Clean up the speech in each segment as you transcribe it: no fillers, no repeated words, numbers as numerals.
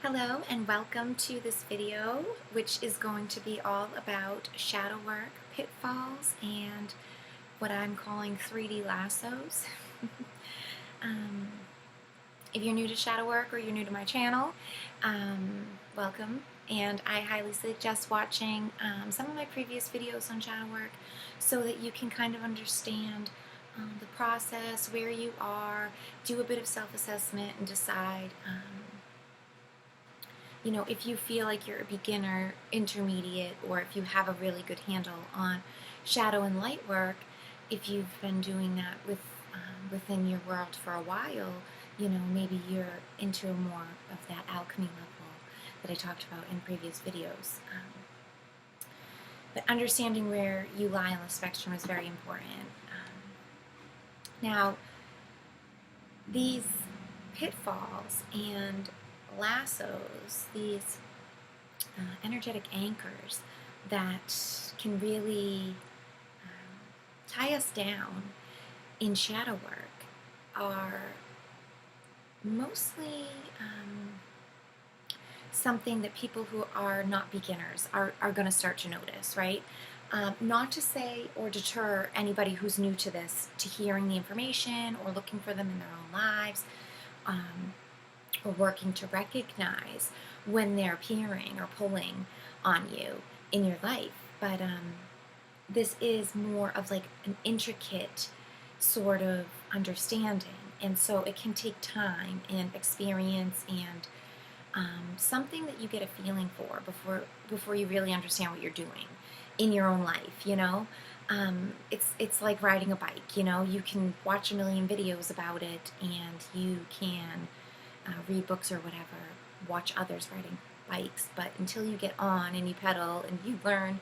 Hello and welcome to this video, which is going to be all about shadow work, pitfalls, and what I'm calling 3D lassos. um, if you're new to shadow work or you're new to my channel, welcome. And I highly suggest watching some of my previous videos on shadow work so that you can kind of understand the process, where you are, do a bit of self-assessment, and decide if you feel like you're a beginner, intermediate, or if you have a really good handle on shadow and light work, if you've been doing that within your world for a while, maybe you're into more of that alchemy level that I talked about in previous videos. But understanding where you lie on the spectrum is very important. Now, these pitfalls and lassos, these energetic anchors that can really tie us down in shadow work are mostly something that people who are not beginners are going to start to notice, right? Not to say or deter anybody who's new to this to hearing the information or looking for them in their own lives, or working to recognize when they're appearing or pulling on you in your life. But this is more of like an intricate sort of understanding, and so it can take time and experience and something that you get a feeling for before you really understand what you're doing in your own life. It's like riding a bike. You can watch a million videos about it, and you can read books or whatever, watch others riding bikes, but until you get on and you pedal and you learn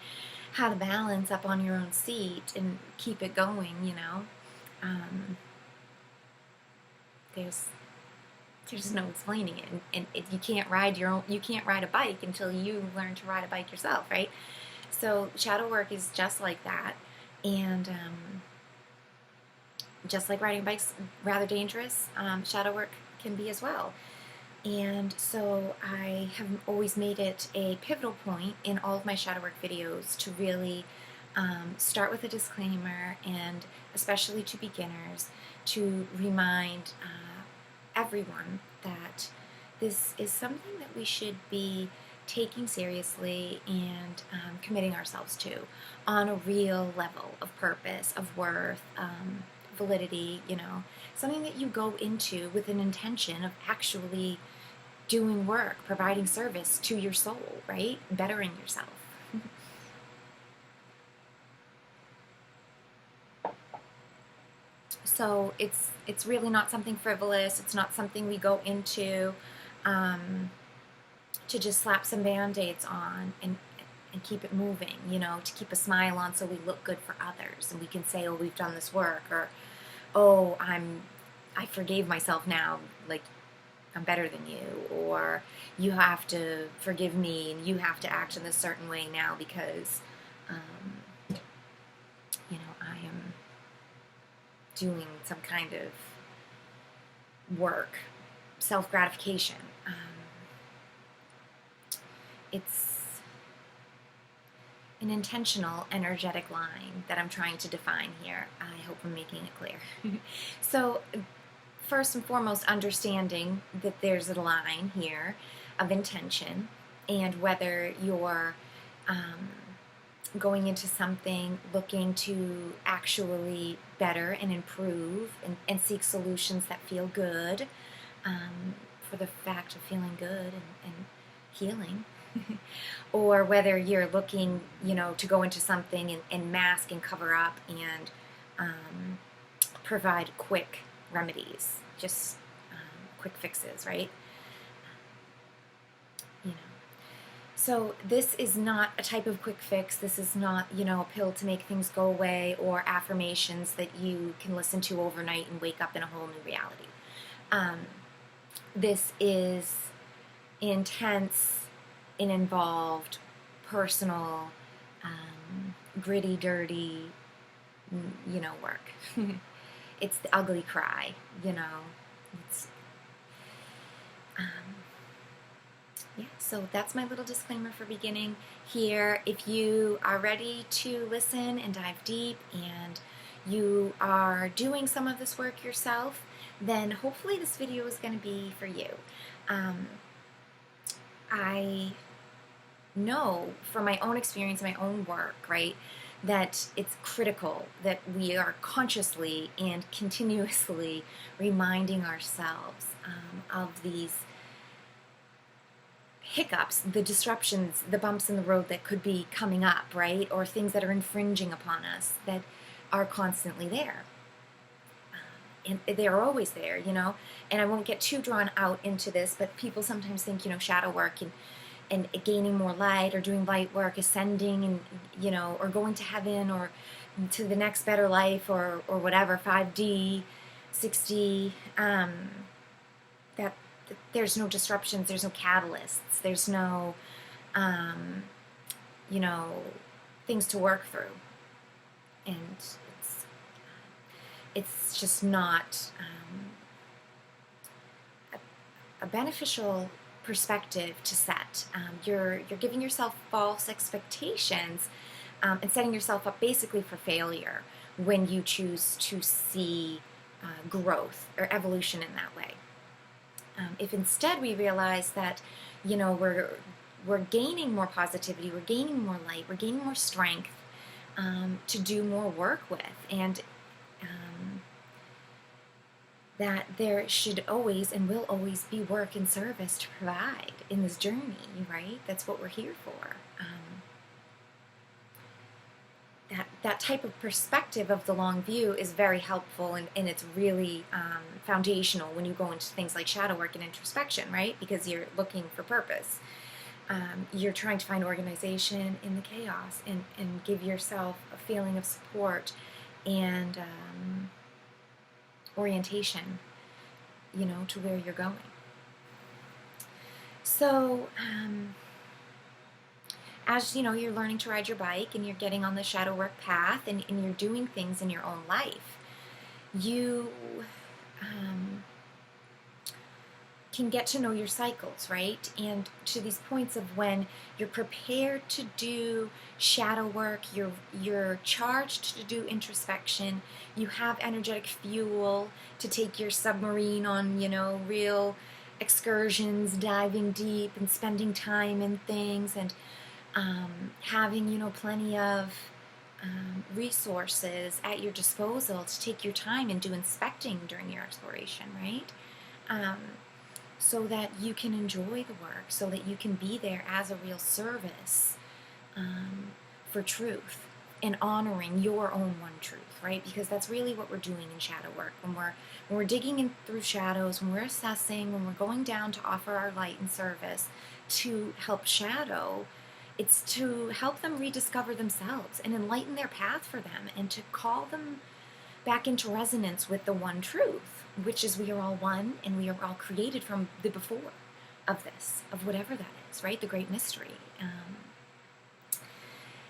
how to balance up on your own seat and keep it going, there's no explaining it, and you can't ride a bike until you learn to ride a bike yourself, right? So shadow work is just like that, and just like riding bikes, rather dangerous, shadow work can be as well. And so I have always made it a pivotal point in all of my shadow work videos to really start with a disclaimer, and especially to beginners, to remind everyone that this is something that we should be taking seriously and committing ourselves to on a real level of purpose, of worth, validity, something that you go into with an intention of actually doing work, providing service to your soul, right? Bettering yourself. So it's really not something frivolous. It's not something we go into to just slap some band-aids on and keep it moving, to keep a smile on so we look good for others, and we can say, oh, we've done this work, or oh, I forgave myself now, like I'm better than you, or you have to forgive me and you have to act in this certain way now because I am doing some kind of work, self-gratification. It's an intentional energetic line that I'm trying to define here. I hope I'm making it clear. So first and foremost, understanding that there's a line here of intention, and whether you're going into something looking to actually better and improve and seek solutions that feel good, for the fact of feeling good and healing, or whether you're looking, to go into something and mask and cover up and provide quick remedies, just quick fixes, right? So this is not a type of quick fix. This is not, a pill to make things go away, or affirmations that you can listen to overnight and wake up in a whole new reality. This is intense and involved, personal, gritty, dirty, work. It's the ugly cry, It's So that's my little disclaimer for beginning here. If you are ready to listen and dive deep and you are doing some of this work yourself, then hopefully this video is going to be for you. I know from my own experience, my own work, right, that it's critical that we are consciously and continuously reminding ourselves of these hiccups, the disruptions, the bumps in the road that could be coming up, right, or things that are infringing upon us that are constantly there. And they're always there, you know, and I won't get too drawn out into this, but people sometimes think, you know, shadow work and gaining more light or doing light work, ascending and, you know, or going to heaven or to the next better life or whatever, 5D, 6D, that there's no disruptions, there's no catalysts, there's no, you know, things to work through. And it's just not a beneficial perspective to set. You're giving yourself false expectations and setting yourself up basically for failure when you choose to see growth or evolution in that way. If instead we realize that, you know, we're gaining more positivity, we're gaining more light, we're gaining more strength to do more work with, and that there should always and will always be work and service to provide in this journey, right? That's what we're here for. That type of perspective of the long view is very helpful, and it's really foundational when you go into things like shadow work and introspection, right? Because you're looking for purpose. You're trying to find organization in the chaos and give yourself a feeling of support and orientation, you know, to where you're going. So, as you know, you're learning to ride your bike and you're getting on the shadow work path and you're doing things in your own life, you can get to know your cycles, right? And to these points of when you're prepared to do shadow work, you're charged to do introspection, you have energetic fuel to take your submarine on, you know, real excursions, diving deep and spending time in things, and having, you know, plenty of resources at your disposal to take your time and do inspecting during your exploration, right? So that you can enjoy the work, so that you can be there as a real service for truth and honoring your own one truth, right? Because that's really what we're doing in shadow work. When we're digging in through shadows, when we're assessing, when we're going down to offer our light and service to help shadow, it's to help them rediscover themselves and enlighten their path for them, and to call them back into resonance with the one truth, which is we are all one and we are all created from the before of this, of whatever that is, right? The great mystery.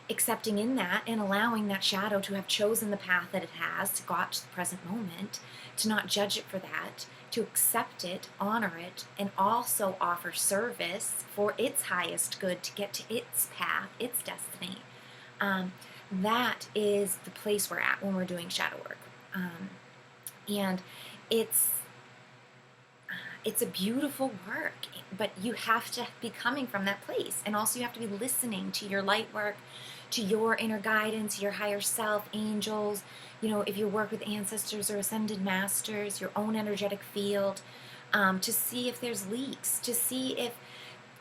Accepting in that and allowing that shadow to have chosen the path that it has to got to the present moment, to not judge it for that, to accept it, honor it, and also offer service for its highest good to get to its path, its destiny. That is the place we're at when we're doing shadow work. And it's a beautiful work, but you have to be coming from that place. And also you have to be listening to your light work, to your inner guidance, your higher self, angels, you know, if you work with ancestors or ascended masters, your own energetic field, to see if there's leaks, to see if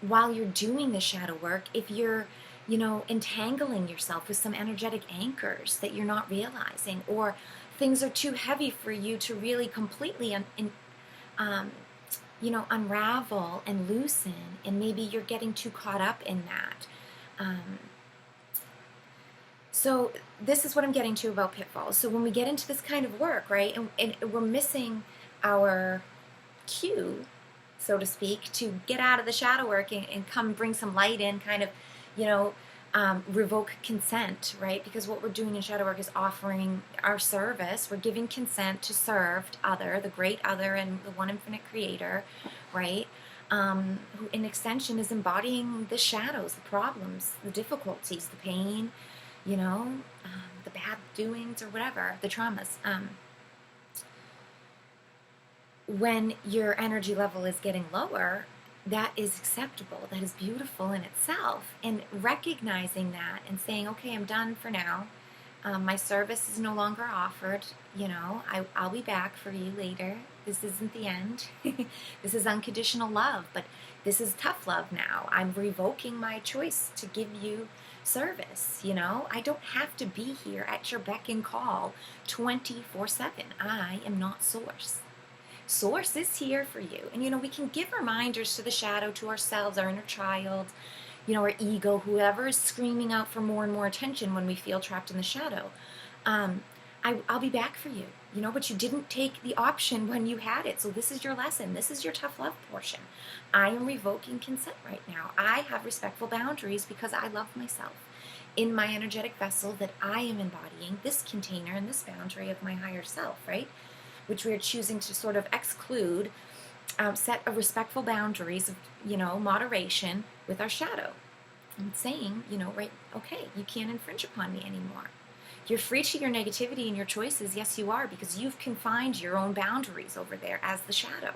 while you're doing the shadow work, if you're, you know, entangling yourself with some energetic anchors that you're not realizing, or things are too heavy for you to really completely you know, unravel and loosen, and maybe you're getting too caught up in that. So this is what I'm getting to about pitfalls. So when we get into this kind of work, right, and we're missing our cue, so to speak, to get out of the shadow work and come bring some light in, kind of, you know, revoke consent, right? Because what we're doing in shadow work is offering our service. We're giving consent to serve other, the great other, and the one infinite creator, right? who in extension is embodying the shadows, the problems, the difficulties, the pain, you know, the bad doings or whatever, the traumas. When your energy level is getting lower, that is acceptable. That is beautiful in itself. And recognizing that and saying, okay, I'm done for now. My service is no longer offered. You know, I'll be back for you later. This isn't the end. This is unconditional love, but this is tough love now. I'm revoking my choice to give you service. You know, I don't have to be here at your beck and call 24/7. I am not source. Source is here for you. And, you know, we can give reminders to the shadow, to ourselves, our inner child, you know, our ego, whoever is screaming out for more and more attention when we feel trapped in the shadow. I'll be back for you, you know, but you didn't take the option when you had it. So this is your lesson. This is your tough love portion. I am revoking consent right now. I have respectful boundaries because I love myself in my energetic vessel that I am embodying this container and this boundary of my higher self, right? Which we are choosing to sort of exclude, set a respectful boundaries of, you know, moderation with our shadow. And saying, you know, right, okay, you can't infringe upon me anymore. You're free to your negativity and your choices. Yes, you are, because you've confined your own boundaries over there as the shadow.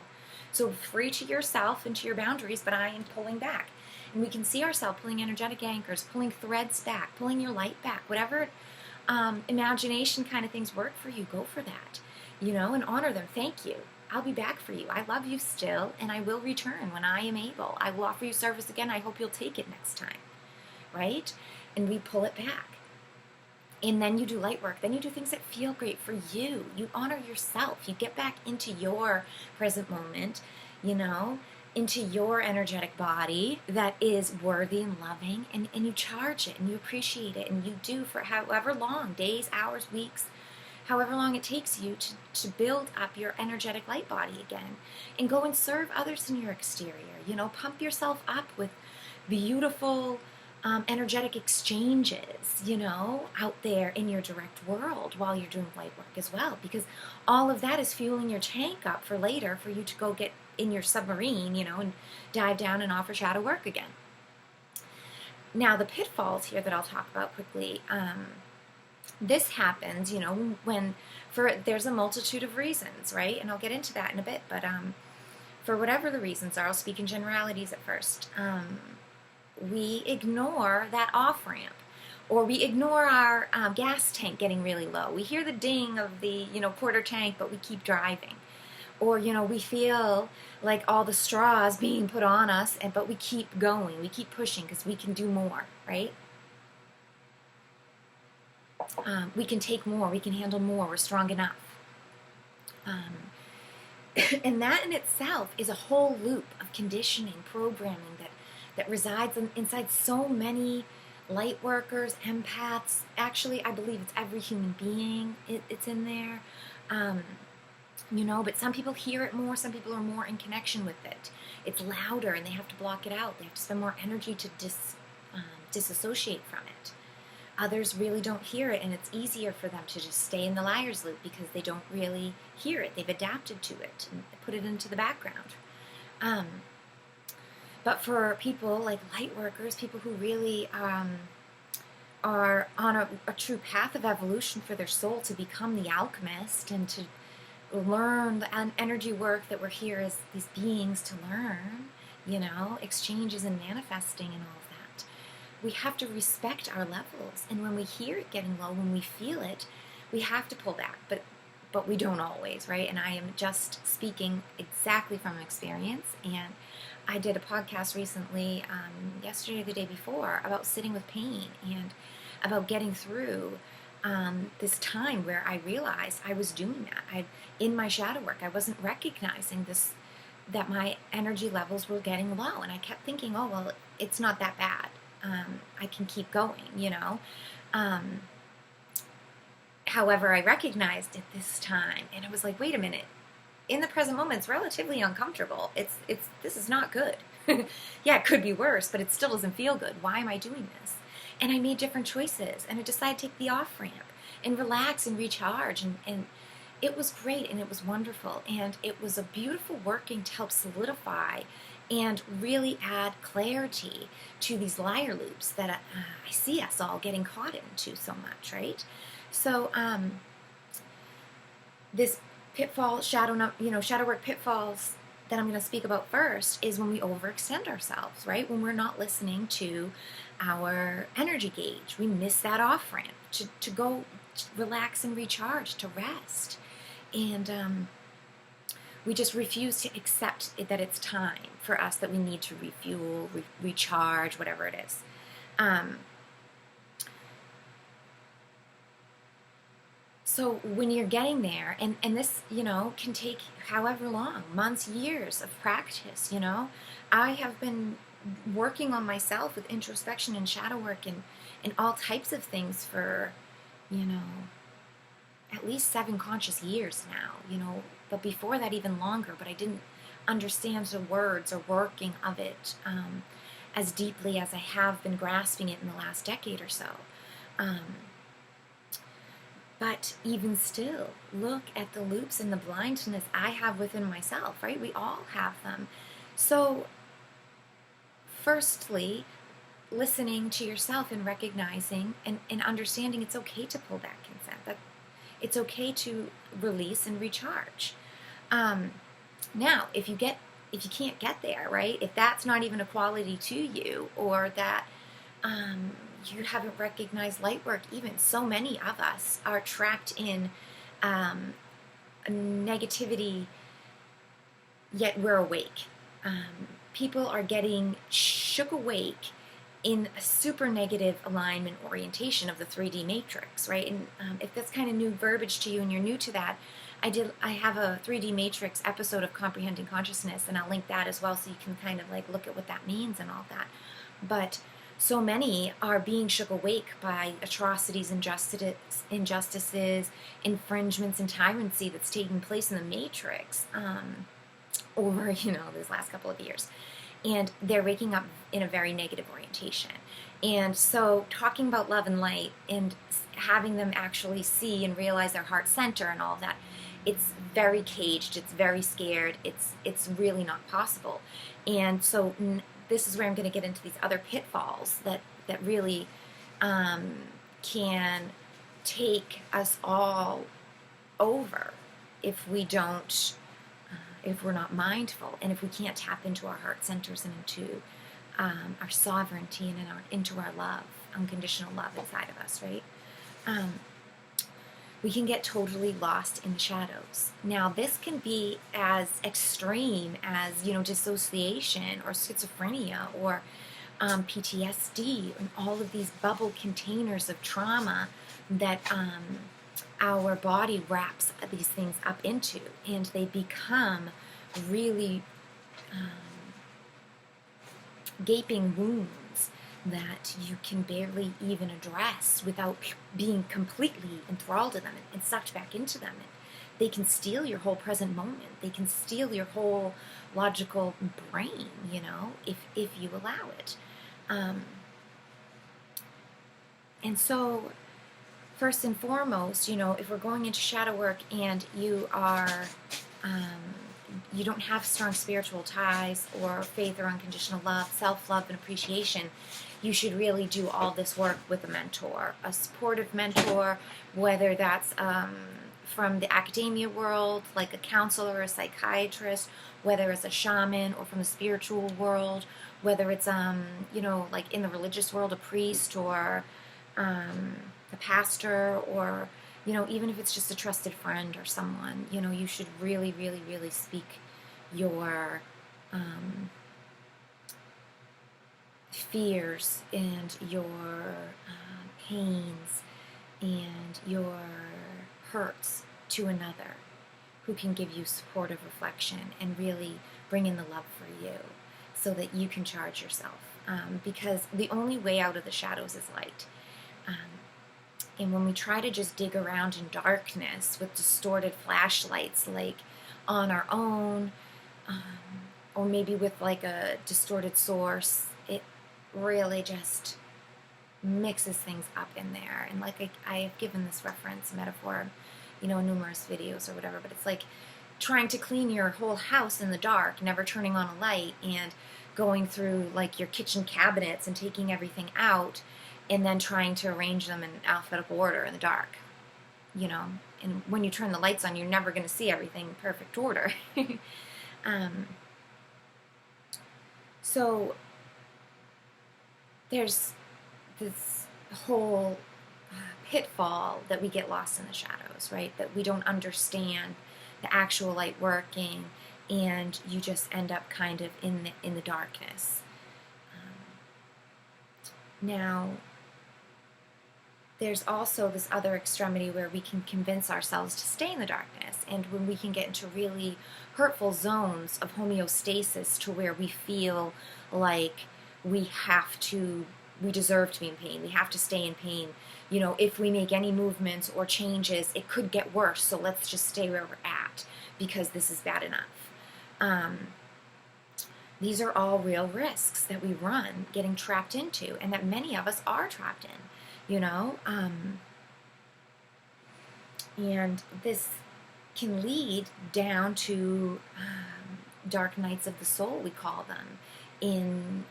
So free to yourself and to your boundaries, but I am pulling back. And we can see ourselves pulling energetic anchors, pulling threads back, pulling your light back. Whatever imagination kind of things work for you, go for that. You know, and honor them. Thank you. I'll be back for you. I love you still, and I will return when I am able. I will offer you service again. I hope you'll take it next time. Right? And we pull it back. And then you do light work. Then you do things that feel great for you. You honor yourself. You get back into your present moment, you know, into your energetic body that is worthy and loving, and you charge it and you appreciate it, and you do for however long, days, hours, weeks, however long it takes you to build up your energetic light body again, and go and serve others in your exterior. You know, pump yourself up with beautiful energetic exchanges, you know, out there in your direct world while you're doing light work as well, because all of that is fueling your tank up for later for you to go get in your submarine, you know, and dive down and offer shadow work again. Now, the pitfalls here that I'll talk about quickly, this happens, you know, there's a multitude of reasons, right? And I'll get into that in a bit, but for whatever the reasons are, I'll speak in generalities at first. We ignore that off-ramp, or we ignore our gas tank getting really low. We hear the ding of the, you know, quarter tank, but we keep driving. Or, you know, we feel like all the straws being put on us, but we keep going. We keep pushing because we can do more, right? We can take more. We can handle more. We're strong enough. And that in itself is a whole loop of conditioning, programming that resides inside so many light workers, empaths. Actually, I believe it's every human being. It's in there. You know, but some people hear it more. Some people are more in connection with it. It's louder, and they have to block it out. They have to spend more energy to disassociate from it. Others really don't hear it, and it's easier for them to just stay in the liar's loop because they don't really hear it. They've adapted to it and put it into the background. But for people like light workers, people who really are on a true path of evolution for their soul to become the alchemist and to learn the energy work that we're here as these beings to learn, you know, exchanges and manifesting and all of that, we have to respect our levels. And when we hear it getting low, when we feel it, we have to pull back. But we don't always, right? And I am just speaking exactly from experience. And I did a podcast recently, yesterday or the day before, about sitting with pain and about getting through this time where I realized I was doing that. In my shadow work, I wasn't recognizing that my energy levels were getting low. And I kept thinking, oh, well, it's not that bad. I can keep going, you know. However, I recognized it this time, and I was like, wait a minute. In the present moment, it's relatively uncomfortable. This is not good. Yeah, it could be worse, but it still doesn't feel good. Why am I doing this? And I made different choices, and I decided to take the off-ramp and relax and recharge, and it was great, and it was wonderful, and it was a beautiful working to help solidify and really add clarity to these liar loops that I see us all getting caught into so much, right? So this pitfall, shadow work pitfalls that I'm going to speak about first is when we overextend ourselves, right? When we're not listening to our energy gauge. We miss that off ramp to go to relax and recharge, to rest. And we just refuse to accept that it's time for us, that we need to refuel, recharge, whatever it is. So when you're getting there, and this, can take however long, months, years of practice, I have been working on myself with introspection and shadow work and all types of things for, at least 7 conscious years now, but before that even longer, but I didn't understand the words or working of it as deeply as I have been grasping it in the last decade or so. But even still, look at the loops and the blindness I have within myself, right? We all have them. So, firstly, listening to yourself and recognizing and understanding it's okay to pull back consent, that it's okay to release and recharge. Now, if you can't get there, right? If that's not even a quality to you, or that you haven't recognized light work, even so many of us are trapped in negativity, yet we're awake. People are getting shook awake in a super negative alignment orientation of the 3D matrix, right? And if that's kind of new verbiage to you and you're new to that, I have a 3D matrix episode of Comprehending Consciousness, and I'll link that as well so you can kind of like look at what that means and all that. But so many are being shook awake by atrocities, injustices, infringements, and tyranny that's taking place in the matrix over, these last couple of years. And they're waking up in a very negative orientation. And so talking about love and light and having them actually see and realize their heart center and all of that, it's very caged, it's very scared, it's really not possible. And so this is where I'm going to get into these other pitfalls that really can take us all over if we don't, if we're not mindful, and if we can't tap into our heart centers and into our sovereignty and into our love, unconditional love inside of us, right? We can get totally lost in the shadows. Now, this can be as extreme as, dissociation or schizophrenia or PTSD, and all of these bubble containers of trauma that our body wraps these things up into, and they become really gaping wounds that you can barely even address without being completely enthralled in them and sucked back into them. And they can steal your whole present moment. They can steal your whole logical brain, if you allow it. And so, first and foremost, if we're going into shadow work and you are, you don't have strong spiritual ties or faith or unconditional love, self-love and appreciation, you should really do all this work with a mentor, a supportive mentor, whether that's from the academia world, like a counselor or a psychiatrist, whether it's a shaman, or from the spiritual world, whether it's, like in the religious world, a priest or a pastor, or, even if it's just a trusted friend or someone, you should really, really, really speak your fears and your pains and your hurts to another who can give you supportive reflection and really bring in the love for you so that you can charge yourself. Because the only way out of the shadows is light. And when we try to just dig around in darkness with distorted flashlights, like on our own, or maybe with like a distorted source, it really just mixes things up in there. And like I have given this reference metaphor, in numerous videos or whatever, but it's like trying to clean your whole house in the dark, never turning on a light, and going through like your kitchen cabinets and taking everything out and then trying to arrange them in alphabetical order in the dark, you know. And when you turn the lights on, you're never going to see everything in perfect order. So there's this whole pitfall that we get lost in the shadows, right? That we don't understand the actual light working, and you just end up kind of in the darkness. Now, there's also this other extremity where we can convince ourselves to stay in the darkness, and when we can get into really hurtful zones of homeostasis to where we feel like we deserve to be in pain, we have to stay in pain. You know, if we make any movements or changes, it could get worse, so let's just stay where we're at because this is bad enough. These are all real risks that we run getting trapped into, and that many of us are trapped in. You know, and this can lead down to dark nights of the soul, we call them, in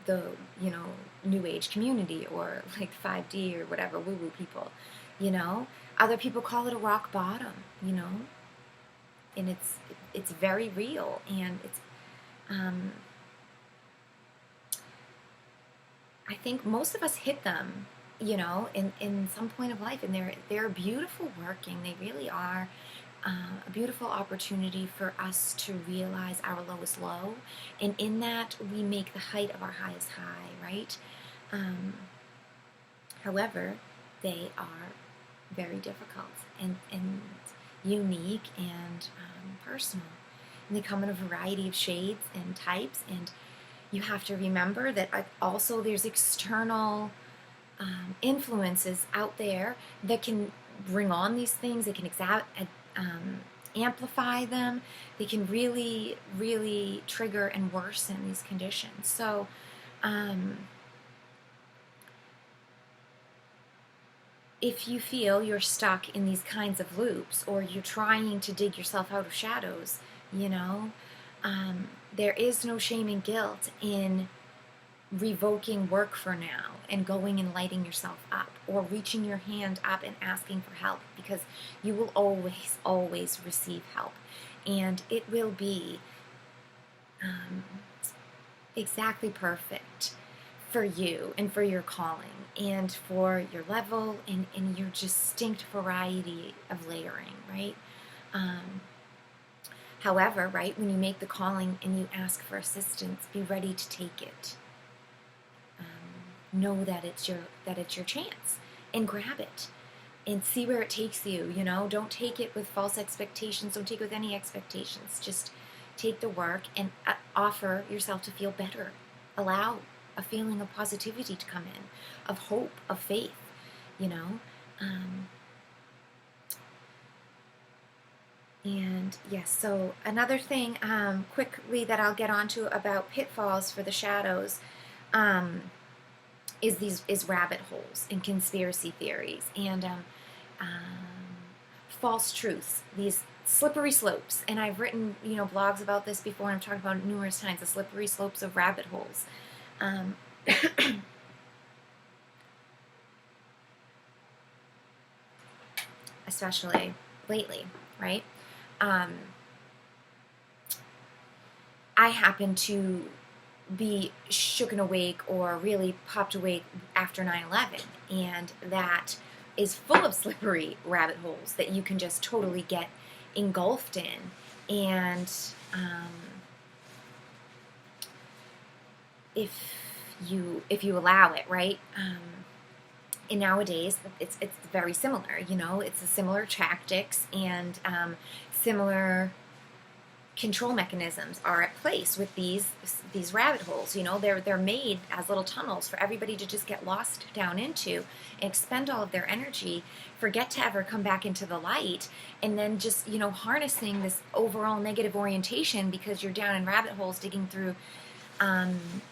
the, you know, New Age community, or like 5D or whatever, woo-woo people, you know. Other people call it a rock bottom, you know, and it's very real, and it's I think most of us hit them, you know, in some point of life, and they're beautiful working. They really are a beautiful opportunity for us to realize our lowest low, and in that we make the height of our highest high, right? However, they are very difficult and unique and personal, and they come in a variety of shades and types, and you have to remember that also there's external influences out there that can bring on these things. They can amplify them. They can really, really trigger and worsen these conditions. So if you feel you're stuck in these kinds of loops, or you're trying to dig yourself out of shadows, you know, there is no shame and guilt in revoking work for now and going and lighting yourself up, or reaching your hand up and asking for help, because you will always, always receive help, and it will be exactly perfect for you and for your calling and for your level and your distinct variety of layering, right? However, right, when you make the calling and you ask for assistance, be ready to take it. Know that it's your chance, and grab it and see where it takes you. You know, don't take it with false expectations. Don't take it with any expectations. Just take the work and offer yourself to feel better. Allow a feeling of positivity to come in, of hope, of faith. You know. And yes, so another thing quickly that I'll get onto about pitfalls for the shadows is rabbit holes and conspiracy theories and false truths, these slippery slopes. And I've written, you know, blogs about this before, and I've talked about it numerous times, the slippery slopes of rabbit holes. Especially lately, right? I happen to be shooken awake or really popped awake after 9/11, and that is full of slippery rabbit holes that you can just totally get engulfed in, and if you allow it, right? And nowadays it's very similar, you know, it's a similar tactics and similar control mechanisms are at place with these rabbit holes. You know, they're made as little tunnels for everybody to just get lost down into and expend all of their energy, forget to ever come back into the light, and then just, you know, harnessing this overall negative orientation because you're down in rabbit holes digging through,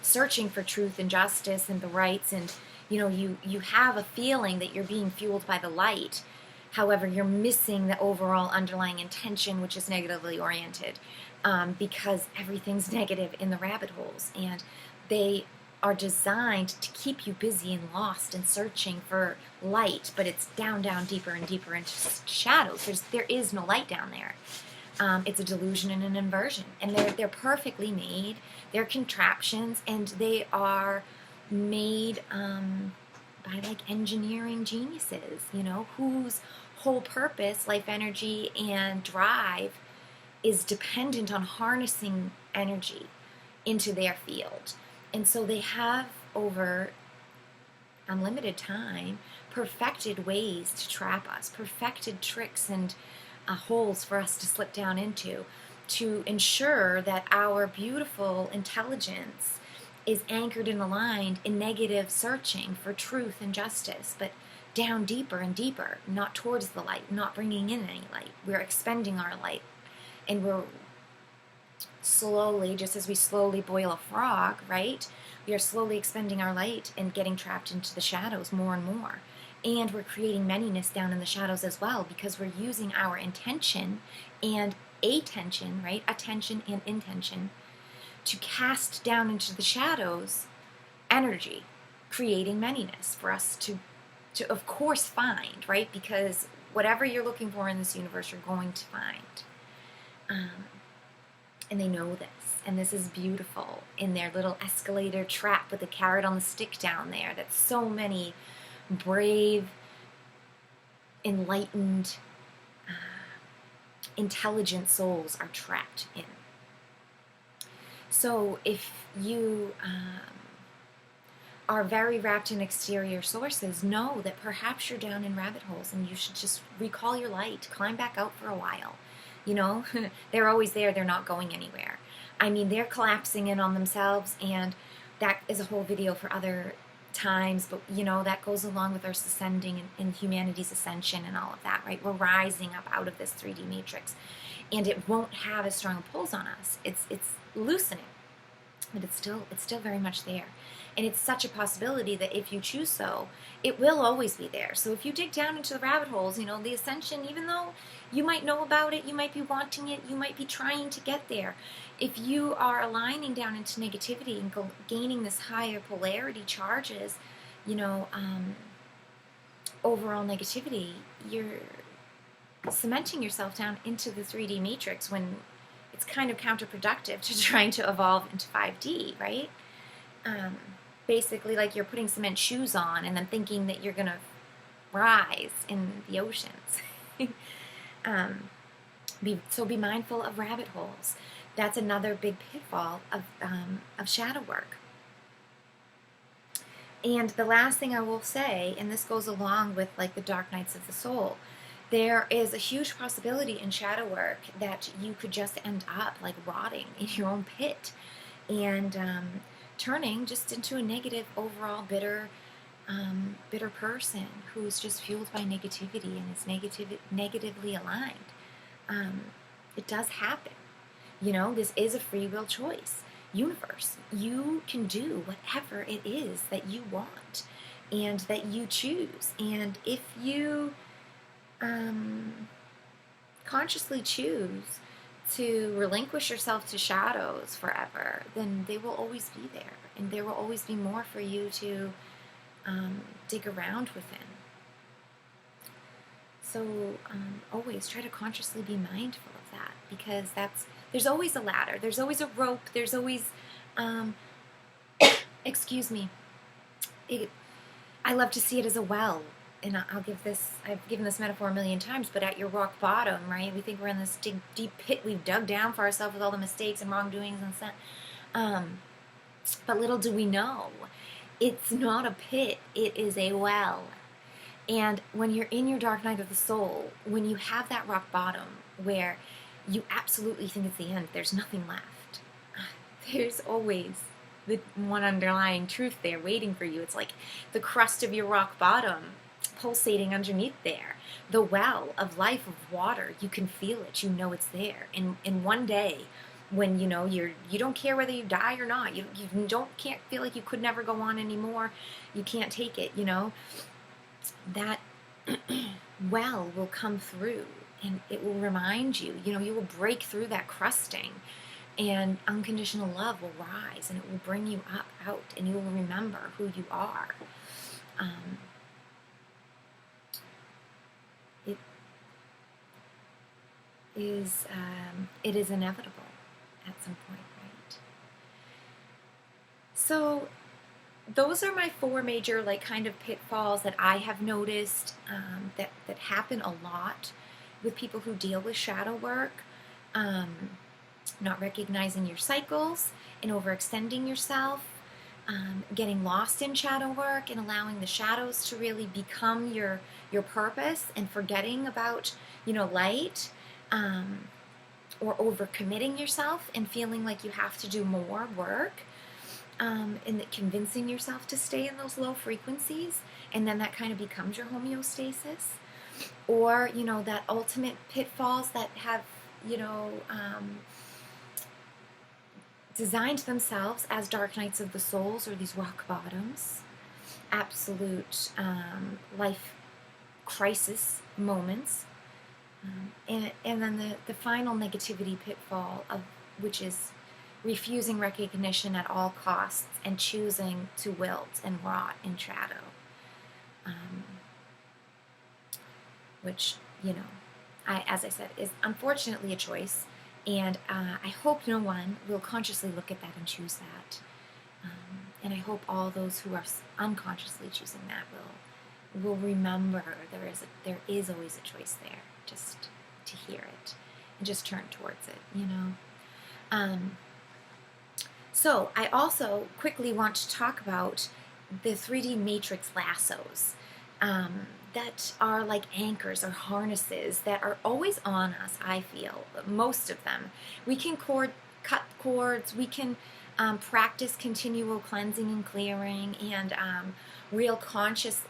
searching for truth and justice and the rights, and you know, you have a feeling that you're being fueled by the light, However, you're missing the overall underlying intention, which is negatively oriented, because everything's negative in the rabbit holes, and they are designed to keep you busy and lost and searching for light, but it's down, deeper and deeper into shadows. There is no light down there. It's a delusion and an inversion, and they're perfectly made. They're contraptions, and they are made by like engineering geniuses, whose whole purpose, life energy, and drive is dependent on harnessing energy into their field. And so they have, over unlimited time, perfected ways to trap us, perfected tricks and holes for us to slip down into, to ensure that our beautiful intelligence is anchored and aligned in negative searching for truth and justice, but down deeper and deeper, not towards the light, not bringing in any light. We're expending our light, and we're slowly, just as we slowly boil a frog, right? We are slowly expending our light and getting trapped into the shadows more and more. And we're creating manyness down in the shadows as well, because we're using our intention and attention, right? Attention and intention, to cast down into the shadows energy, creating manyness for us to of course find, right? Because whatever you're looking for in this universe, you're going to find. And they know this, and this is beautiful in their little escalator trap with the carrot on the stick down there that so many brave, enlightened, intelligent souls are trapped in. So if you are very wrapped in exterior sources, know that perhaps you're down in rabbit holes and you should just recall your light, climb back out for a while. They're always there, they're not going anywhere. I mean, they're collapsing in on themselves, and that is a whole video for other times, but that goes along with our ascending and humanity's ascension and all of that, right? We're rising up out of this 3D matrix, and it won't have as strong a pulls on us. It's loosening, but it's still very much there. And it's such a possibility that if you choose so, it will always be there. So if you dig down into the rabbit holes, the ascension, even though you might know about it, you might be wanting it, you might be trying to get there. If you are aligning down into negativity and gaining this higher polarity charges, overall negativity, you're cementing yourself down into the 3D matrix when it's kind of counterproductive to trying to evolve into 5D, right? Basically, like you're putting cement shoes on and then thinking that you're going to rise in the oceans. So be mindful of rabbit holes. That's another big pitfall of shadow work. And the last thing I will say, and this goes along with like the dark nights of the soul, there is a huge possibility in shadow work that you could just end up like rotting in your own pit and turning just into a negative, overall bitter person who's just fueled by negativity and is negatively aligned. It does happen. This is a free will choice. Universe, you can do whatever it is that you want and that you choose. And if you consciously choose to relinquish yourself to shadows forever, then they will always be there, and there will always be more for you to dig around within. So always try to consciously be mindful of that, because there's always a ladder, there's always a rope, there's always excuse me, I love to see it as a well. And I've given this metaphor a million times, but at your rock bottom, right? We think we're in this deep pit we've dug down for ourselves with all the mistakes and wrongdoings and stuff. But little do we know, it's not a pit, it is a well. And when you're in your dark night of the soul, when you have that rock bottom where you absolutely think it's the end, there's nothing left, there's always the one underlying truth there waiting for you. It's like the crust of your rock bottom pulsating underneath there, the well of life, of water. You can feel it, it's there. And one day when you don't care whether you die or not, you can't feel like you could never go on anymore, you can't take it, that well will come through, and it will remind you, you will break through that crusting, and unconditional love will rise, and it will bring you up out, and you will remember who you are. It is inevitable at some point, right? So those are my 4 major kind of pitfalls that I have noticed that happen a lot with people who deal with shadow work. Not recognizing your cycles and overextending yourself, getting lost in shadow work and allowing the shadows to really become your purpose, and forgetting about light, or overcommitting yourself and feeling like you have to do more work, and convincing yourself to stay in those low frequencies, and then that kind of becomes your homeostasis. Or that ultimate pitfalls that have designed themselves as dark nights of the souls, or these rock bottoms, absolute life crisis moments, and then the final negativity pitfall, which is refusing recognition at all costs and choosing to wilt and rot in shadow, which as I said, is unfortunately a choice. And I hope no one will consciously look at that and choose that. And I hope all those who are unconsciously choosing that will remember there is always a choice there, just to hear it and just turn towards it, So I also quickly want to talk about the 3D matrix lassos. That are like anchors or harnesses that are always on us, I feel, most of them. We can cut cords, we can practice continual cleansing and clearing, and real conscious,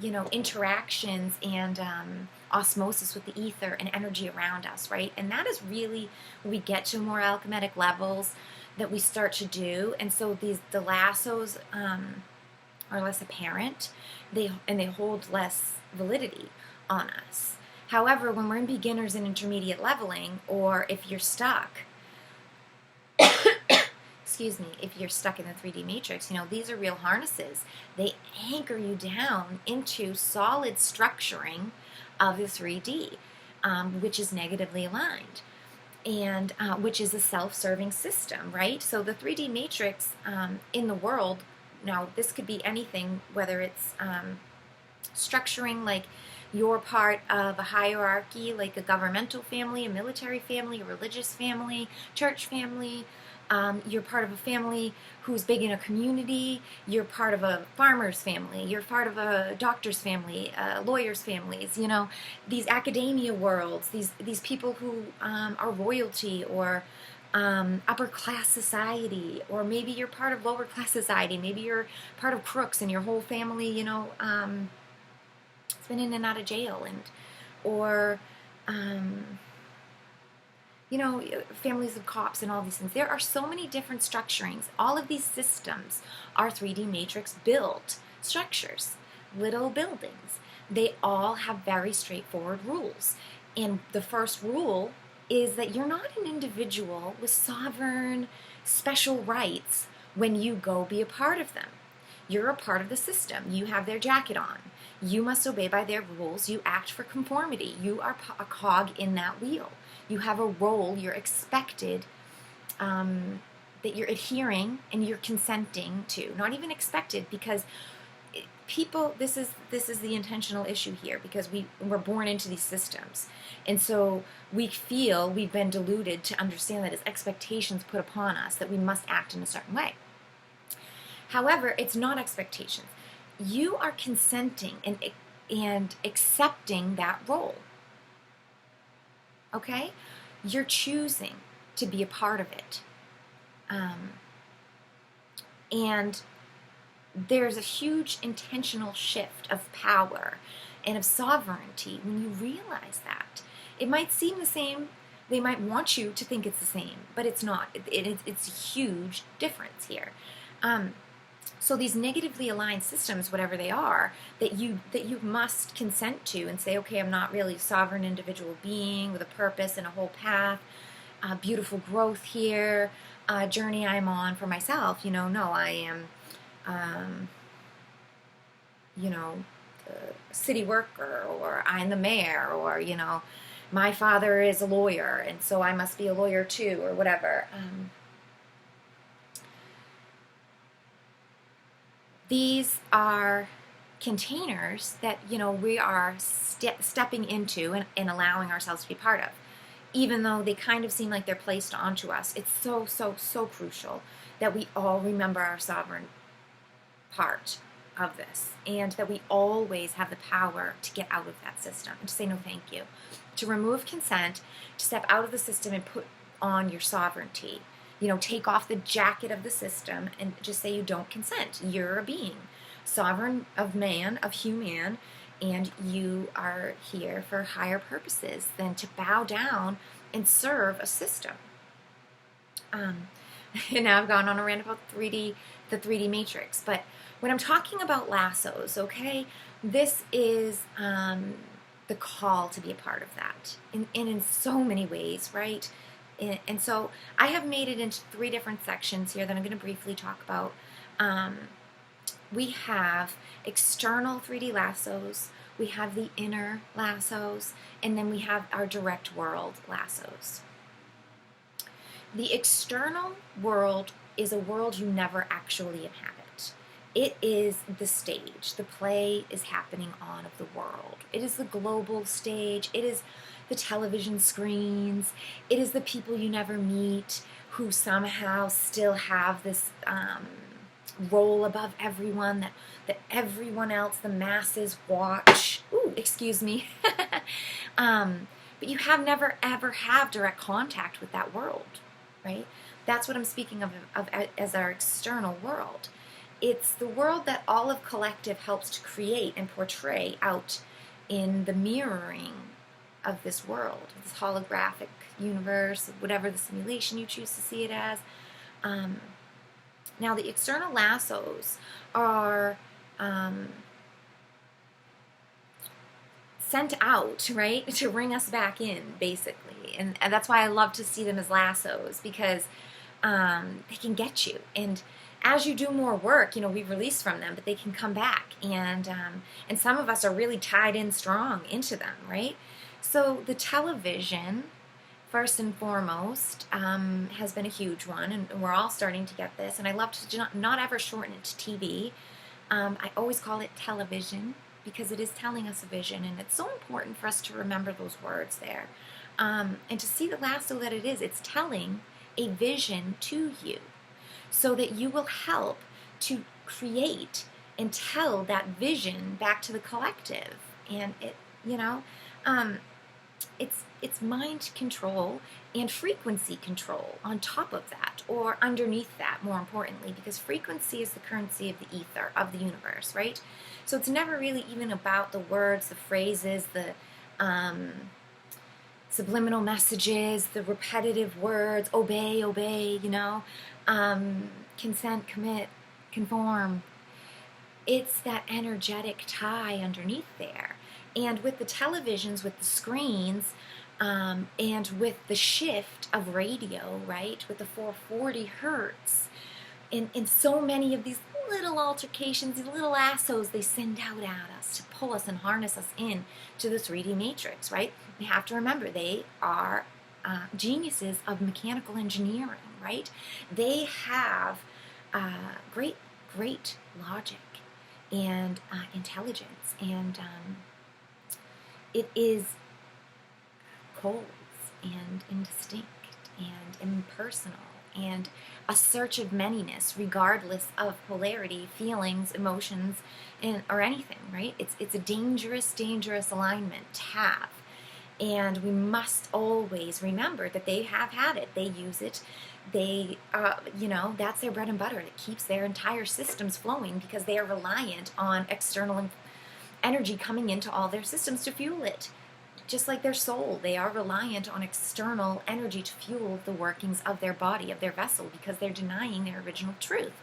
interactions and osmosis with the ether and energy around us, right? And that is really when we get to more alchemic levels that we start to do. And so the lassos are less apparent, they hold less validity on us. However, when we're in beginners and intermediate leveling, or if you're stuck, excuse me, if you're stuck in the 3D matrix, these are real harnesses. They anchor you down into solid structuring of the 3D, which is negatively aligned, and which is a self-serving system, right? So the 3D matrix in the world, now this could be anything, whether it's structuring like you're part of a hierarchy, like a governmental family, a military family, a religious family, church family. You're part of a family who's big in a community. You're part of a farmer's family. You're part of a doctor's family, lawyers' families. These academia worlds. These people who are royalty, or upper class society, or maybe you're part of lower class society. Maybe you're part of crooks, and your whole family, it's been in and out of jail, or families of cops and all these things. There are so many different structurings. All of these systems are 3D matrix built structures, little buildings. They all have very straightforward rules. And the first rule is that you're not an individual with sovereign, special rights when you go be a part of them. You're a part of the system. You have their jacket on. You must obey by their rules. You act for conformity. You are a cog in that wheel. You have a role. You're expected, that you're adhering and you're consenting to. Not even expected, because people, this is the intentional issue here, because we're born into these systems. And so we feel we've been deluded to understand that it's expectations put upon us that we must act in a certain way. However, it's not expectations. You are consenting and accepting that role. Okay? You're choosing to be a part of it. And there's a huge intentional shift of power and of sovereignty when you realize that. It might seem the same. They might want you to think it's the same, but it's not. It's a huge difference here. So these negatively aligned systems, whatever they are, that you must consent to and say, okay, I'm not really a sovereign individual being with a purpose and a whole path, beautiful growth here, journey I'm on for myself. No, I am, a city worker, or I'm the mayor, or my father is a lawyer, and so I must be a lawyer too, or whatever. These are containers that we are stepping into and allowing ourselves to be part of, even though they kind of seem like they're placed onto us. It's so crucial that we all remember our sovereign part of this, and that we always have the power to get out of that system and to say no thank you, to remove consent, to step out of the system and put on your sovereignty. Take off the jacket of the system and just say you don't consent. You're a being, sovereign of man, of human, and you are here for higher purposes than to bow down and serve a system. And now I've gone on a rant about the 3D matrix, but when I'm talking about lassos, okay, this is the call to be a part of that, and in so many ways, right? And so I have made it into 3 different sections here that I'm going to briefly talk about. We have external 3D lassos, we have the inner lassos, and then we have our direct world lassos. The external world is a world you never actually inhabit. It is the stage. The play is happening on of the world. It is the global stage. It is the television screens. It is the people you never meet who somehow still have this role above everyone that everyone else, the masses, watch. Ooh, excuse me. But you have never ever have direct contact with that world, right? That's what I'm speaking of as our external world. It's the world that all of collective helps to create and portray out in the mirroring of this world, this holographic universe, whatever the simulation you choose to see it as. Now, the external lassos are sent out, right, to bring us back in, basically. And that's why I love to see them as lassos, because they can get you. And as you do more work, we release from them, but they can come back. And some of us are really tied in strong into them, right? So the television, first and foremost, has been a huge one, and we're all starting to get this. And I love to not ever shorten it to TV. I always call it television because it is telling us a vision, and it's so important for us to remember those words there. And to see the lasso that it is, it's telling a vision to you so that you will help to create and tell that vision back to the collective. And it's mind control and frequency control on top of that, or underneath that, more importantly, because frequency is the currency of the ether, of the universe, right? So it's never really even about the words, the phrases, the subliminal messages, the repetitive words, obey, consent, commit, conform. It's that energetic tie underneath there. And with the televisions, with the screens, and with the shift of radio, right, with the 440 hertz, in so many of these little altercations, these little lassos they send out at us to pull us and harness us in to the 3D matrix, right? We have to remember they are geniuses of mechanical engineering, right? They have great logic and intelligence, and it is cold and indistinct and impersonal and a search of manyness, regardless of polarity, feelings, emotions, or anything, right? It's a dangerous alignment to have. And we must always remember that they have had it. They use it. They, that's their bread and butter. It keeps their entire systems flowing because they are reliant on external energy coming into all their systems to fuel it. Just like their soul, they are reliant on external energy to fuel the workings of their body, of their vessel, because they're denying their original truth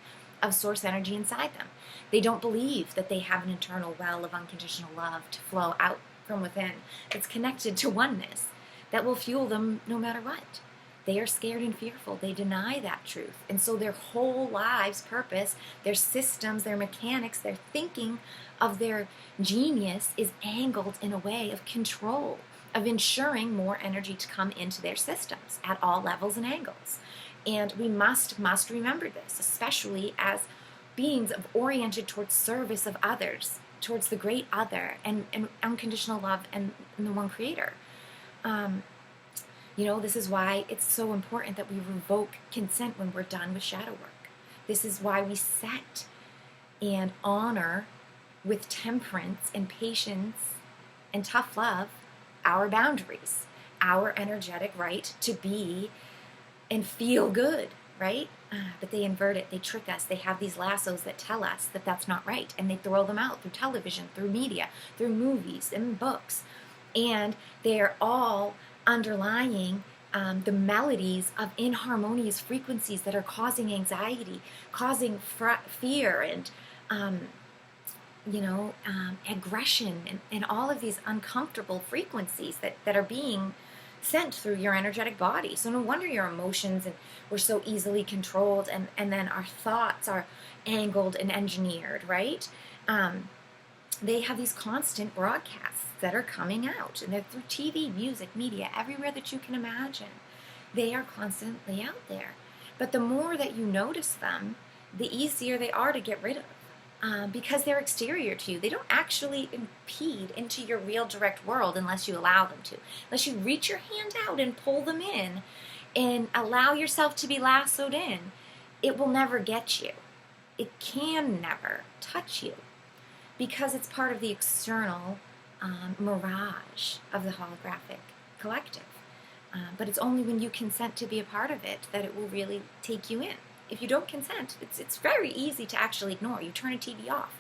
of source energy inside them. They don't believe that they have an internal well of unconditional love to flow out from within. It's connected to oneness that will fuel them no matter what. They are scared and fearful. They deny that truth. And so their whole lives' purpose, their systems, their mechanics, their thinking of their genius is angled in a way of control, of ensuring more energy to come into their systems at all levels and angles. And we must remember this, especially as beings oriented towards service of others, towards the great other and unconditional love and the one creator. This is why it's so important that we revoke consent when we're done with shadow work. This is why we set and honor with temperance and patience and tough love our boundaries, our energetic right to be and feel good, right? But they invert it, they trick us, they have these lassos that tell us that that's not right, and they throw them out through television, through media, through movies and books, and they're all underlying the melodies of inharmonious frequencies that are causing anxiety, causing fear and aggression and all of these uncomfortable frequencies that are being sent through your energetic body. So no wonder your emotions and we're so easily controlled, and then our thoughts are angled and engineered, right? They have these constant broadcasts that are coming out, and they're through TV, music, media, everywhere that you can imagine. They are constantly out there. But the more that you notice them, the easier they are to get rid of, because they're exterior to you. They don't actually impede into your real direct world unless you allow them to. Unless you reach your hand out and pull them in and allow yourself to be lassoed in, it will never get you. It can never touch you, because it's part of the external mirage of the holographic collective. But it's only when you consent to be a part of it that it will really take you in. If you don't consent, it's very easy to actually ignore. You turn a TV off.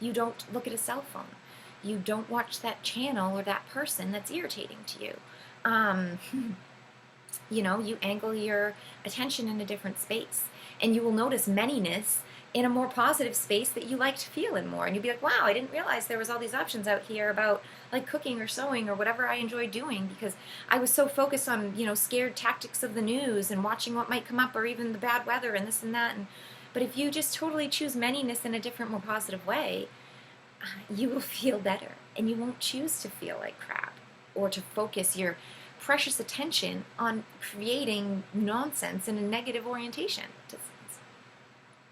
You don't look at a cell phone. You don't watch that channel or that person that's irritating to you. You angle your attention in a different space. And you will notice manyness in a more positive space that you like to feel in more. And you'd be like, wow, I didn't realize there was all these options out here about like cooking or sewing or whatever I enjoy doing, because I was so focused on, scared tactics of the news and watching what might come up, or even the bad weather and this and that. But if you just totally choose manyness in a different, more positive way, you will feel better, and you won't choose to feel like crap or to focus your precious attention on creating nonsense in a negative orientation. It's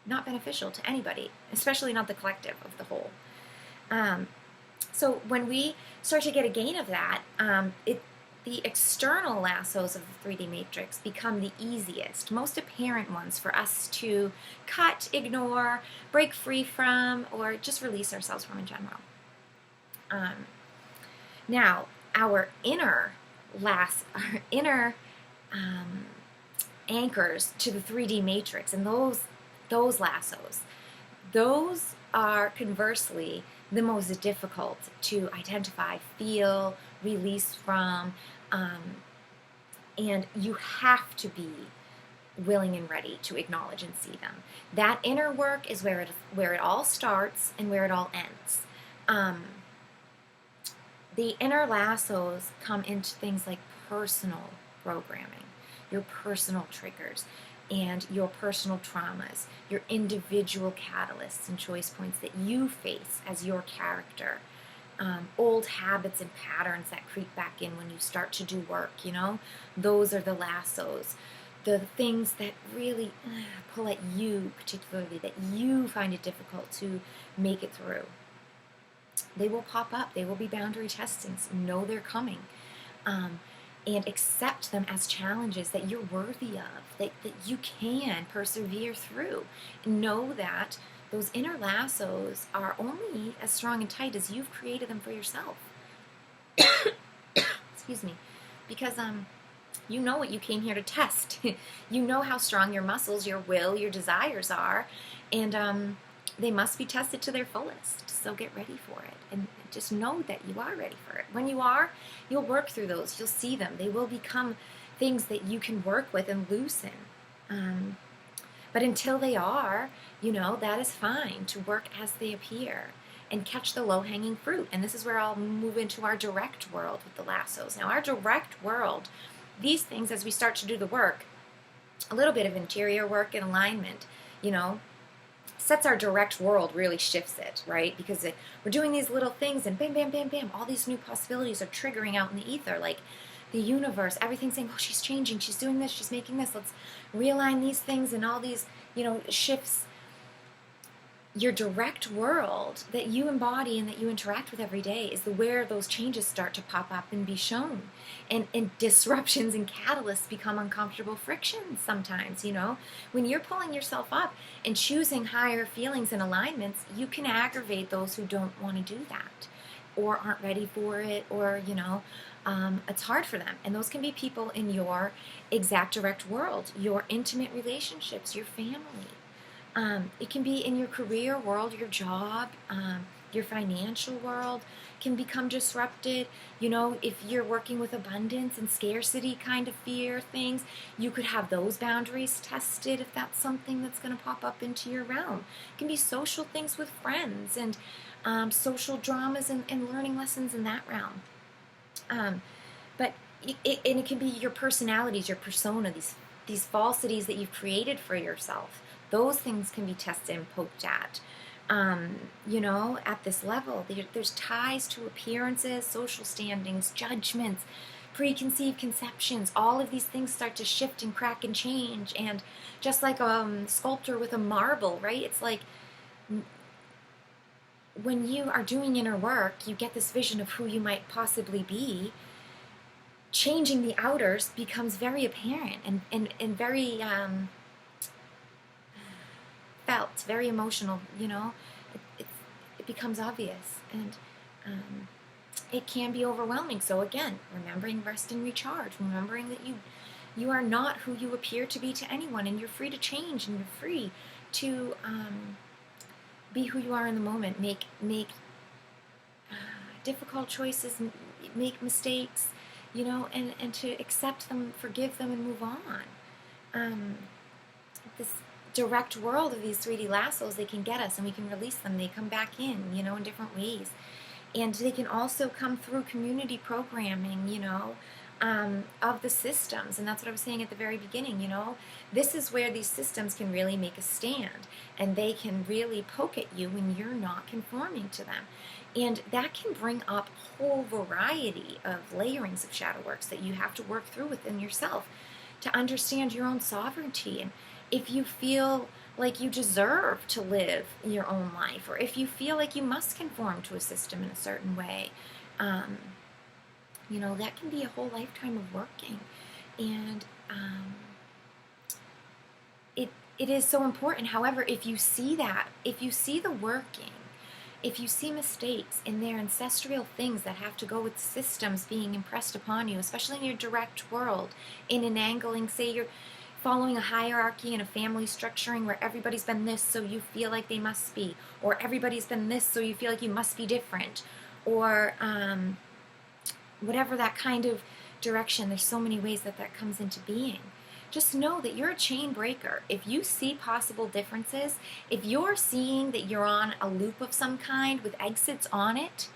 not beneficial to anybody, especially not the collective of the whole. So when we start to get a gain of that, the external lassos of the 3D matrix become the easiest, most apparent ones for us to cut, ignore, break free from, or just release ourselves from in general. Now, our inner anchors to the 3D matrix, and those lassos, those are conversely the most difficult to identify, feel, release from, and you have to be willing and ready to acknowledge and see them. That inner work is where it all starts and where it all ends. The inner lassos come into things like personal programming, your personal triggers, and your personal traumas, your individual catalysts and choice points that you face as your character, old habits and patterns that creep back in when you start to do work, those are the lassos, the things that really pull at you particularly, that you find it difficult to make it through. They will pop up, they will be boundary testings, know they're coming. And accept them as challenges that you're worthy of, that you can persevere through. Know that those inner lassos are only as strong and tight as you've created them for yourself. Excuse me. Because you know what you came here to test. You know how strong your muscles, your will, your desires are, and they must be tested to their fullest. So get ready for it, and just know that you are ready for it. When you are, you'll work through those. You'll see them. They will become things that you can work with and loosen. But until they are, that is fine to work as they appear and catch the low-hanging fruit. And this is where I'll move into our direct world with the lassos. Now, our direct world, these things, as we start to do the work, a little bit of interior work and alignment, sets our direct world, really shifts it, right? Because we're doing these little things and bam, bam, bam, bam, all these new possibilities are triggering out in the ether, like the universe, everything's saying, oh, she's changing, she's doing this, she's making this, let's realign these things and all these, shifts. Your direct world that you embody and that you interact with every day is where those changes start to pop up and be shown. And disruptions and catalysts become uncomfortable frictions sometimes, When you're pulling yourself up and choosing higher feelings and alignments, you can aggravate those who don't want to do that or aren't ready for it, or, it's hard for them. And those can be people in your exact direct world, your intimate relationships, your family. It can be in your career world, your job, your financial world can become disrupted. If you're working with abundance and scarcity kind of fear things, you could have those boundaries tested if that's something that's going to pop up into your realm. It can be social things with friends and social dramas and learning lessons in that realm. But it can be your personalities, your persona, these falsities that you've created for yourself. Those things can be tested and poked at. At this level, there's ties to appearances, social standings, judgments, preconceived conceptions. All of these things start to shift and crack and change. And just like a sculptor with a marble, right? It's like when you are doing inner work, you get this vision of who you might possibly be. Changing the outers becomes very apparent and very felt, very emotional, it becomes obvious, and it can be overwhelming. So again, remembering rest and recharge, remembering that you are not who you appear to be to anyone, and you're free to change, and you're free to be who you are in the moment, make difficult choices, make mistakes, and to accept them, forgive them, and move on. This direct world of these 3D lassos, they can get us and we can release them. They come back in, in different ways. And they can also come through community programming, of the systems. And that's what I was saying at the very beginning, This is where these systems can really make a stand, and they can really poke at you when you're not conforming to them. And that can bring up a whole variety of layerings of shadow works that you have to work through within yourself to understand your own sovereignty. And if you feel like you deserve to live your own life, or if you feel like you must conform to a system in a certain way, that can be a whole lifetime of working. And it is so important. However, if you see the working, if you see mistakes in their ancestral things that have to go with systems being impressed upon you, especially in your direct world, in an angling, say you're following a hierarchy and a family structuring where everybody's been this so you feel like they must be, or everybody's been this so you feel like you must be different, or whatever that kind of direction. There's so many ways that comes into being. Just know that you're a chain breaker. If you see possible differences, if you're seeing that you're on a loop of some kind with exits on it,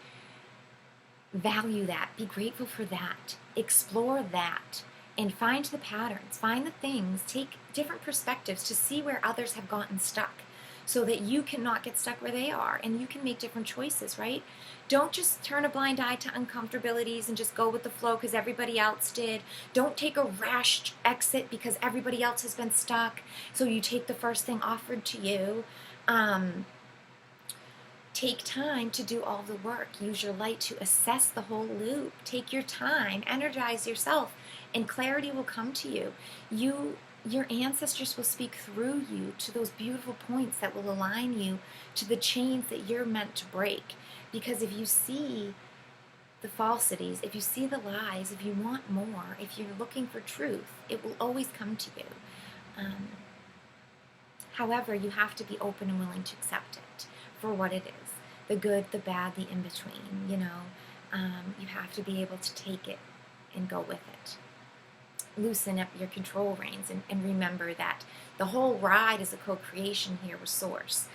value that. Be grateful for that. Explore that. And find the patterns, find the things, take different perspectives to see where others have gotten stuck so that you cannot get stuck where they are, and you can make different choices, right? Don't just turn a blind eye to uncomfortabilities and just go with the flow because everybody else did. Don't take a rash exit because everybody else has been stuck, so you take the first thing offered to you. Take time to do all the work. Use your light to assess the whole loop. Take your time, energize yourself, and clarity will come to you. Your ancestors will speak through you to those beautiful points that will align you to the chains that you're meant to break. Because if you see the falsities, if you see the lies, if you want more, if you're looking for truth, it will always come to you. However, you have to be open and willing to accept it for what it is. The good, the bad, the in-between, you have to be able to take it and go with it. Loosen up your control reins and remember that the whole ride is a co-creation here with Source.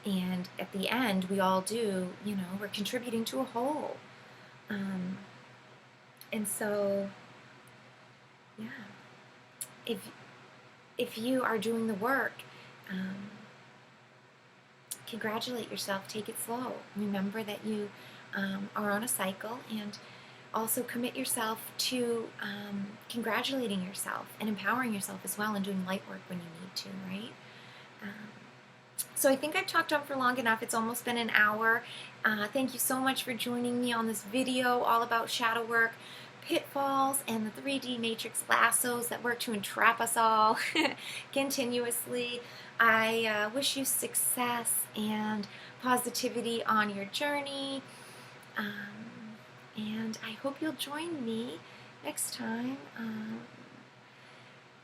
And at the end, we all do, we're contributing to a whole. And so, yeah, if you are doing the work, congratulate yourself, take it slow. Remember that you are on a cycle, and also commit yourself to congratulating yourself and empowering yourself as well, and doing light work when you need to, right? So I think I've talked on for long enough. It's almost been an hour. Thank you so much for joining me on this video all about shadow work, pitfalls, and the 3D matrix lassos that work to entrap us all continuously. I wish you success and positivity on your journey. And I hope you'll join me next time,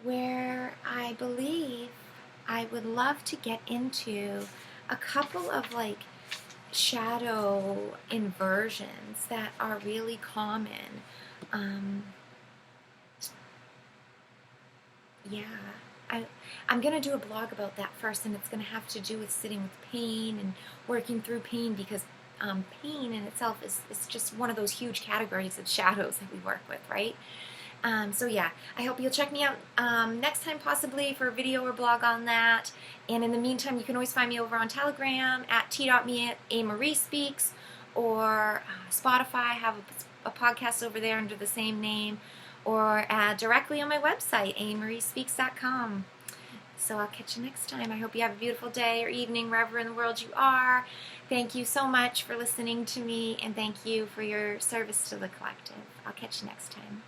where I believe I would love to get into a couple of shadow inversions that are really common. I'm going to do a blog about that first, and it's going to have to do with sitting with pain and working through pain, because pain in itself is just one of those huge categories of shadows that we work with, right? So yeah, I hope you'll check me out next time, possibly for a video or blog on that. And in the meantime, you can always find me over on Telegram at t.me@amariespeaks, or Spotify. I have a podcast over there under the same name, or directly on my website, amariespeaks.com. So I'll catch you next time. I hope you have a beautiful day or evening wherever in the world you are. Thank you so much for listening to me, and thank you for your service to the collective. I'll catch you next time.